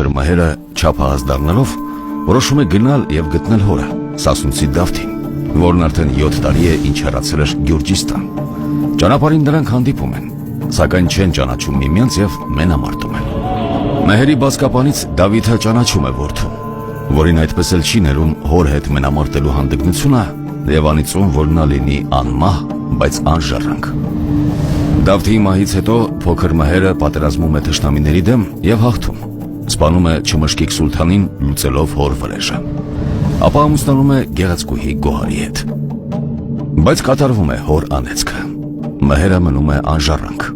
փոքր մհերը չափահաս դառնալով որոշում է գնալ եւ գտնել հորը, Սասունցի Դավթին, որն արդեն 7 տարի է ինչ հեռացել էր Գյուրջիստան։ Ճանապարհին նրանք հանդիպում են, սակայն չեն ճանաչում միմյանց եւ մենամարտում են։ Մեհերի բազկապանից Դավիթը ճանաչում է որդուն, որին այդպես էլ չի ներում հոր հետ մենամարտելու հանդգնությունը եւ անիծում, որ նա լինի անմահ, բայց անժառանգ։ Դավթի մահից հետո փոքր մհերը պատերազմում է թշնամիների դեմ եւ հաղթում։ Սպանում է Չմշկիկ Սուլթանին լուծելով հոր վրեժը։ Ապա ամուսնանում է գեղեցկուհի Գոհարի հետ։ Բայց կատարվում է հոր անեծքը։ Մհերը մնում է անժառանգ,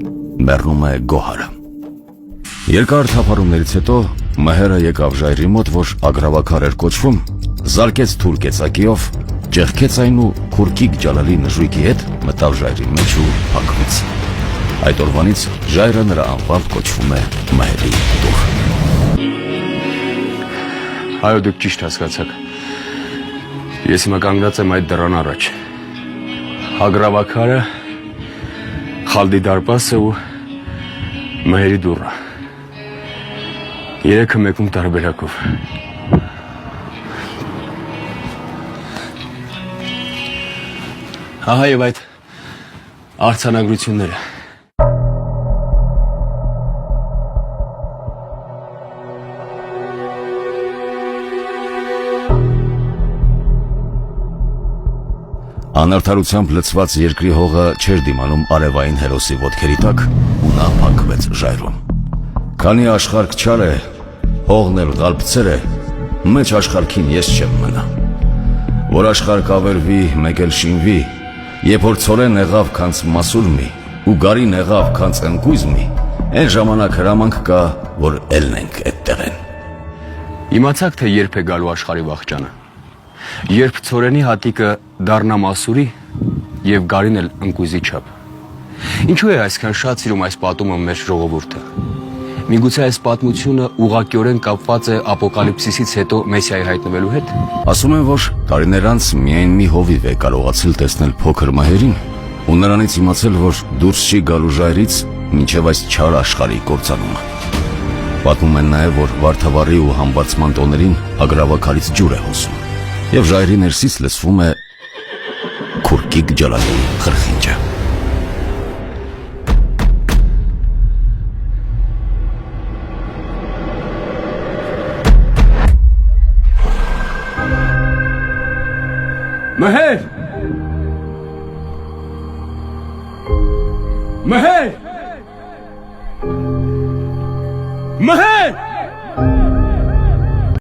մեռնում է Գոհարը։ Երկար թափառումներից հետո մհերը եկավ ժայռի մոտ, որ ագրավակար էր կոչվում, զարկեց թուր կեցակիով, ճեղքեց այն ու Քուրքիկ Ջալալի նժույգի հետ մտավ ժայռի մեջ ու փակվեց։ Այդ օրվանից ժայռը նրա անվամբ կոչվում է Մհերի տուր։ Այո, դուք ճիշտ հասկացաք։ Ես հիմա կանգնած եմ այդ դռան առաջ։ Ագրավակարը, Խալդի դարպասը ու Մհերի դուռը։ Երեքը մեկում տարբերակով։ Ահա եւ այդ արձանագրությունները։ Անարդարությամբ լցված երկրի հողը չէր դիմանում արևային հերոսի ոտքերի տակ ու նա փակվեց ժայռում։ Քանի աշխարհ չար է, հողն էլ գալբցեր է, մեջ աշխարհքին ես չեմ մնա։ Որ աշխարհ կավերվի, մեկ էլ շինվի, երբ որ ցորեն եղավ քանց մասուրմի ու գարին եղավ քանց ընկույզմի, այն ժամանակ հրամանք կա, որ ելնենք այդտեղեն։ Իմացաք, թե երբ է գալու աշխարհի վախճանը։ Երբ ցորենի հատիկը դառնա մասուրի եւ գարին էլ ընկույզի չափ։ Ինչու է այսքան շատ սիրում այս պատումը մեր ժողովուրդը։ Միգուցե այս պատմությունը ուղղակիորեն կապված է ապոկալիպսիսից հետո Մեսիայի հայտնվելու հետ։ Ասում են, որ տարիներ անց միայն մի հովիվ է կարողացել տեսնել փոքր մհերին ու նրանից իմացել, որ դուրս չի գալու ժայռից մինչև այս չար աշխարհի կործանումը։ Պատմում են նաև, որ Վարդավառի ու Համբարձման տոներին ագրավակարից ջուր է հոսում եւ ժայռի ներսից լսվում է Քուրքիկ Ջալալի խրխինջը։ Մհեր! Մհեր!